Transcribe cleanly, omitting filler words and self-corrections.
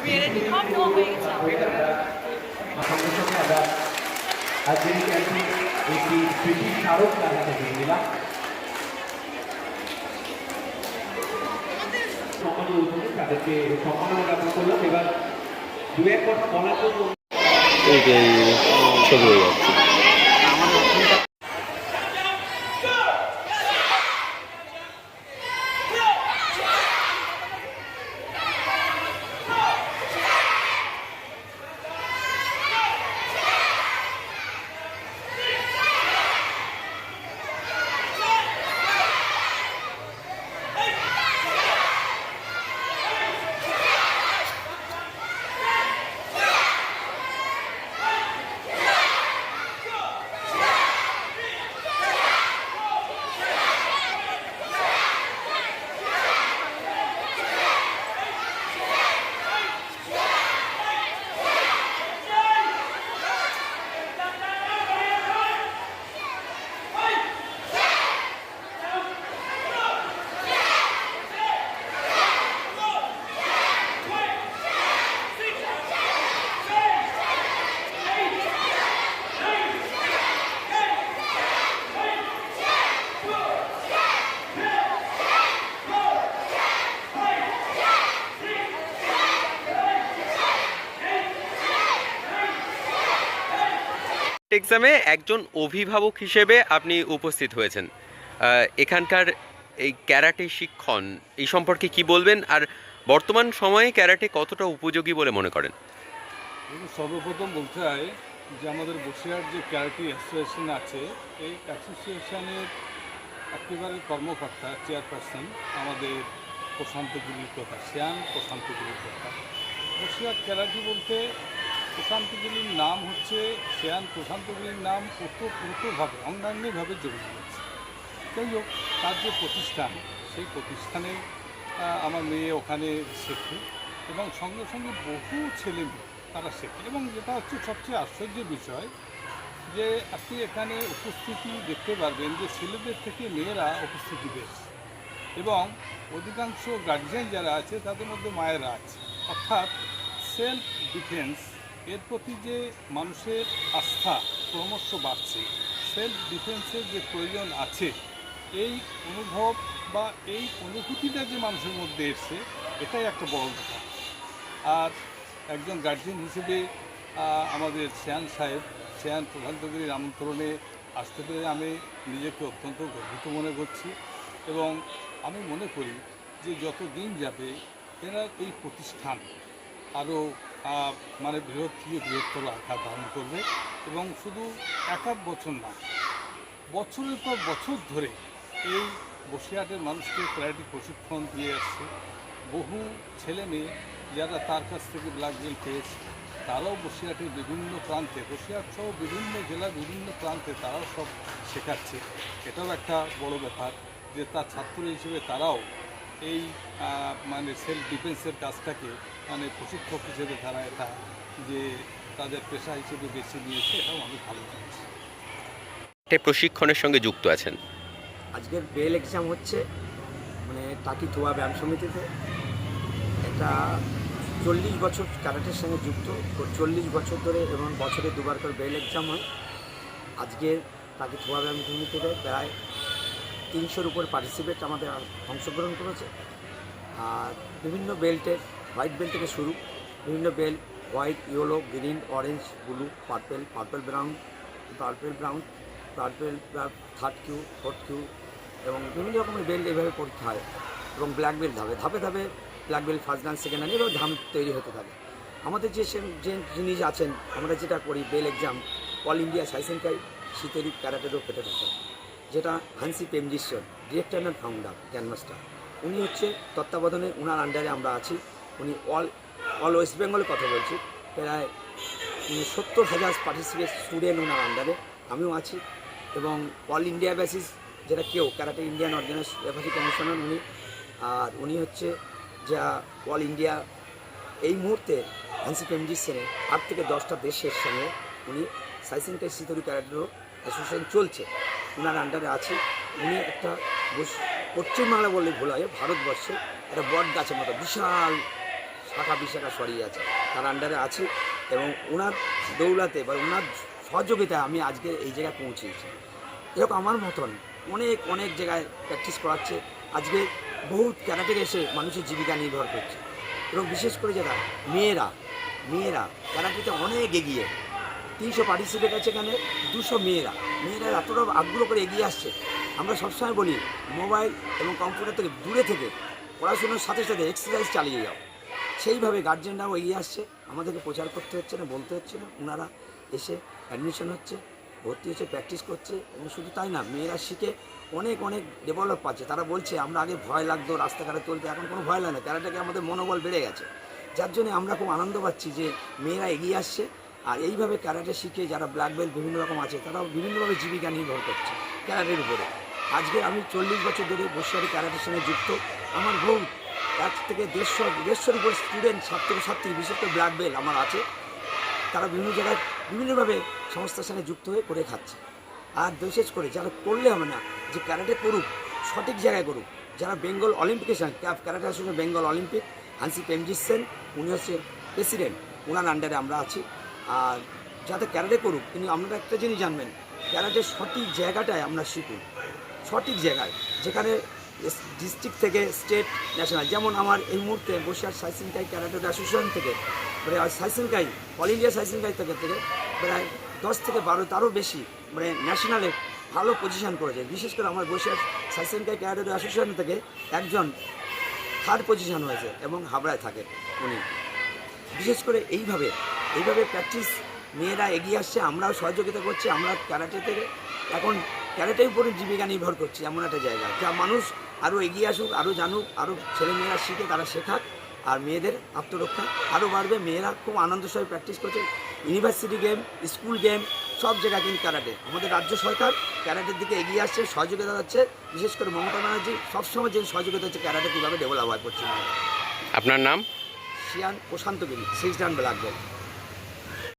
সব নেওয়া হয়ে গেছে সঙ্গে সঙ্গে আমরা আজকের এই ক্যাম্পে একটি ব্রিটিশ স্মারক তারা থেকে দিলাম সম্মানিত অতিথি তাদেরকে সম্মাননা জ্ঞাপন করলাম। এবার দু এক কথা বলার জন্য ছবি হয়ে যাচ্ছে। এক্সামে একজন অভিভাবক হিসেবে আপনি উপস্থিত হয়েছেন, এখানকার এই ক্যারাটে শিক্ষণ এই সম্পর্কে কি বলবেন, আর বর্তমান সময়ে ক্যারাটে কতটা উপযোগী বলে মনে করেন? সর্বপ্রথম বলতে হয় যে আমাদের বসিরহাট যে ক্যারাটে অ্যাসোসিয়েশন আছে, এই অ্যাসোসিয়েশনের একেবারে কর্মকর্তা চেয়ারপারসন আমাদের প্রশান্তগিরির কথা, শ্যাম প্রশান্তগিরির কথা। বসিরহাট ক্যারাটে বলতে প্রশান্তগিরির নাম হচ্ছে, শ্যাম প্রশান্তগিরির নাম ওতপ্রোতভাবে অঙ্গাঙ্গিভাবে জড়িয়ে গেছে। যাই হোক, তার যে প্রতিষ্ঠান, সেই প্রতিষ্ঠানে আমার মেয়ে ওখানে শেখে এবং সঙ্গে সঙ্গে বহু ছেলে মেয়ে তারা শেখে। এবং যেটা হচ্ছে সবচেয়ে আশ্চর্যের বিষয় যে আপনি এখানে উপস্থিতি দেখতে পারবেন যে ছেলেদের থেকে মেয়েরা উপস্থিতি বেশি, এবং অধিকাংশ গার্জিয়ান যারা আছে তাদের মধ্যে মায়েরা আছে। অর্থাৎ সেলফ ডিফেন্স এর প্রতি যে মানুষের আস্থা ক্রমশ বাড়ছে, সেলফ ডিফেন্সের যে প্রয়োজন আছে, এই অনুভব বা এই অনুভূতিটা যে মানুষের মধ্যে এসছে, এটাই একটা বড় ব্যাপার। আর একজন গার্জিয়ান হিসেবে আমাদের শ্যান সাহেব, শ্যান প্রশান্তগিরির আমন্ত্রণে আসতে পেরে আমি নিজেকে অত্যন্ত গর্বিত মনে করছি, এবং আমি মনে করি যে যত দিন যাবে এনার এই প্রতিষ্ঠান আরও মানে বৃহৎ থেকে বৃহত্তর আকার ধারণ করবে, এবং শুধু এক বছর না, বছরের পর বছর ধরে এই বসিরহাটের মানুষকে ক্যারাটে প্রশিক্ষণ দিয়ে আসছে। বহু ছেলে মেয়ে যারা তার কাছ থেকে ব্ল্যাক বেল্ট পেয়েছে, তারাও বসিরহাটের বিভিন্ন প্রান্তে, বসিরহাট সহ বিভিন্ন জেলার বিভিন্ন প্রান্তে তারাও সব শেখাচ্ছে। এটাও একটা বড় ব্যাপার যে তার ছাত্র হিসেবে তারাও এই মানে সেলফ ডিফেন্সের কাজটাকে মানে প্রশিক্ষক হিসেবে তারা এটা যে তাদের পেশা হিসেবে বেছে নিয়েছে, এটাও আমি ভালো লাগছে। প্রশিক্ষণের সঙ্গে যুক্ত আছেন। আজকের বেল এক্সাম হচ্ছে মানে টাকি থোয়া ব্যায়াম সমিতিতে। এটা 40 বছর ক্যারাটের সঙ্গে যুক্ত, 40 বছর ধরে, এবং বছরে দুবার করে বেল এক্সাম হয়। আজকের টাকি থোয়া ব্যায়াম সমিতিতে প্রায় 300-র উপর পার্টিসিপেট আমাদের অংশগ্রহণ করেছে। আর বিভিন্ন বেল্টের, হোয়াইট বেল্ট থেকে শুরু, বিভিন্ন belt, white, yellow, green, orange, blue, purple, purple brown, third kyu, fourth kyu, এবং বিভিন্ন রকমের বেল্ট এইভাবে পরীক্ষা হয়। এবং ব্ল্যাক বেল্ট ধাপে ধাপে black belt first dan second dan এভাবে ধাপ তৈরি হতে থাকে। আমাদের যে জিনিস আছেন, আমরা যেটা করি বেল এক্সাম, অল ইন্ডিয়া সাইসেনকাই শীতেরি ক্যারাটেরও ফেডারেশন, যেটা হানসি পেমজিশ্বর, ডিরেক্টর অ্যান্ড ফাউন্ডার, গ্র্যান্ডমাস্টার, উনি হচ্ছে তত্ত্বাবধানে, ওনার আন্ডারে আমরা আছি। উনি অল ওয়েস্ট বেঙ্গলে কথা বলছি, প্রায় 70,000 পার্টিসিপেট স্টুডেন্ট ওনার আন্ডারে, আমিও আছি। এবং অল ইন্ডিয়া বেসিস, যেটা কেউ karate Indian organise referee commissioner উনি, আর উনি হচ্ছে যা অল ইন্ডিয়া এই মুহূর্তে হানসি পেমজিশ্বরে 8 থেকে 10টা দেশের সঙ্গে উনি সাইসেনকাই শীতরি ক্যারাটেরও অ্যাসোসিয়েশন চলছে, ওনার আন্ডারে আছে। উনি একটা পশ্চিমবাংলা বললে ভুল হয়, ভারতবর্ষে একটা বট গাছের মতো বিশাল শাখা বিশাখা সরিয়ে আছে, তার আন্ডারে আছি এবং ওনার দৌলাতে বা ওনার সহযোগিতায় আমি আজকে এই জায়গায় পৌঁছেছি। এরকম আমার মতন অনেক অনেক জায়গায় প্র্যাকটিস করাচ্ছে। আজকে বহুত ক্যারাটের এসে মানুষের জীবিকা নির্ভর করছে এবং বিশেষ করে যারা মেয়েরা ক্যারাটেতে অনেক এগিয়ে, 300 পার্টিসিপেট আছে এখানে, 200 মেয়েরা এতটা আগ্রহ করে এগিয়ে আসছে। আমরা সবসময় বলি মোবাইল এবং কম্পিউটার থেকে দূরে থেকে পড়াশোনার সাথে সাথে এক্সারসাইজ চালিয়ে যাও। সেইভাবে গার্জেনরাও এগিয়ে আসছে, আমাদেরকে প্রচার করতে হচ্ছে না, বলতে হচ্ছে না, ওনারা এসে অ্যাডমিশন হচ্ছে, ভর্তি হচ্ছে, প্র্যাকটিস করছে এবং শুধু তাই না, মেয়েরা শিখে অনেক অনেক ডেভেলপ পাচ্ছে। তারা বলছে আমরা আগে ভয় লাগতো রাস্তাঘাটে চলতে, এখন কোনো ভয় লাগে না, ক্যারাটেকে আমাদের মনোবল বেড়ে গেছে, যার জন্য আমরা খুব আনন্দ পাচ্ছি যে মেয়েরা এগিয়ে আসছে। আর এইভাবে ক্যারাটে শিখে যারা ব্ল্যাক বেল্ট বিভিন্ন রকম আছে, তারাও বিভিন্নভাবে জীবিকা নির্ভর করছে ক্যারাটের উপরে। আজকে আমি 40 বছর ধরে বসিরহাটি ক্যারাটের সঙ্গে যুক্ত। আমার বহু 1 থেকে 150-150-র উপর স্টুডেন্ট, ছাত্রছাত্রী, বিশেষ করে ব্ল্যাক বেল্ট আমার আছে। তারা বিভিন্ন জায়গায় বিভিন্নভাবে সংস্থার সঙ্গে যুক্ত হয়ে করে খাচ্ছে। আর বিশেষ করে যারা করলে হবে না, যে ক্যারাটে করুক, সঠিক জায়গায় করুক। যারা বেঙ্গল অলিম্পিকেশন ক্যারাটে অ্যাসোসিয়েশন বেঙ্গল অলিম্পিক, হানসি প্রেমজিৎ সেন, উনি হচ্ছে প্রেসিডেন্ট, ওনার আন্ডারে আমরা আছি। আর যাতে ক্যারাটে করুক, কিন্তু আপনারা একটা জিনিস জানবেন, ক্যারাটের সঠিক জায়গাটায় আমরা শিখুন, সঠিক জায়গায়, যেখানে ডিস্ট্রিক্ট থেকে স্টেট, ন্যাশনাল। যেমন আমার এই মুহূর্তে বসিরহাট সাইসিনকাই ক্যারাটে অ্যাসোসিয়েশন থেকে সাইসিনকাই অল ইন্ডিয়া সাইসিনকাই থেকে প্রায় 10 থেকে 12 তারও বেশি ন্যাশনালে ভালো পজিশন করেছে। বিশেষ করে আমার বসিরহাট সাইসিনকাই ক্যারাটে অ্যাসোসিয়েশন থেকে একজন 3rd পজিশন হয়েছে এবং হাবড়ায় থাকে উনি। বিশেষ করে এইভাবে প্র্যাকটিস মেয়েরা এগিয়ে আসছে, আমরাও সহযোগিতা করছি। আমরা ক্যারাটে থেকে এখন ক্যারাটের উপরে জীবিকা নির্ভর করছি, এমন একটা জায়গা যা মানুষ আরও এগিয়ে আসুক, আরও জানুক, আরও ছেলেমেয়েরা শিখে তারা শেখাক, আর মেয়েদের আত্মরক্ষা আরও বাড়বে। মেয়েরা খুব আনন্দের সঙ্গে প্র্যাকটিস করছে। ইউনিভার্সিটি গেম, স্কুল গেম, সব জায়গায় কিন্তু ক্যারাটে। আমাদের রাজ্য সরকার ক্যারাটের দিকে এগিয়ে আসছে, সহযোগিতা হচ্ছে। বিশেষ করে মমতা ব্যানার্জি সবসময় যে সহযোগিতা হচ্ছে ক্যারাটে কীভাবে ডেভেলপ হয় পশ্চিমবঙ্গে। আপনার নাম? শিয়ান প্রশান্তগিরি, 6 ডান ব্ল্যাক বেল্ট।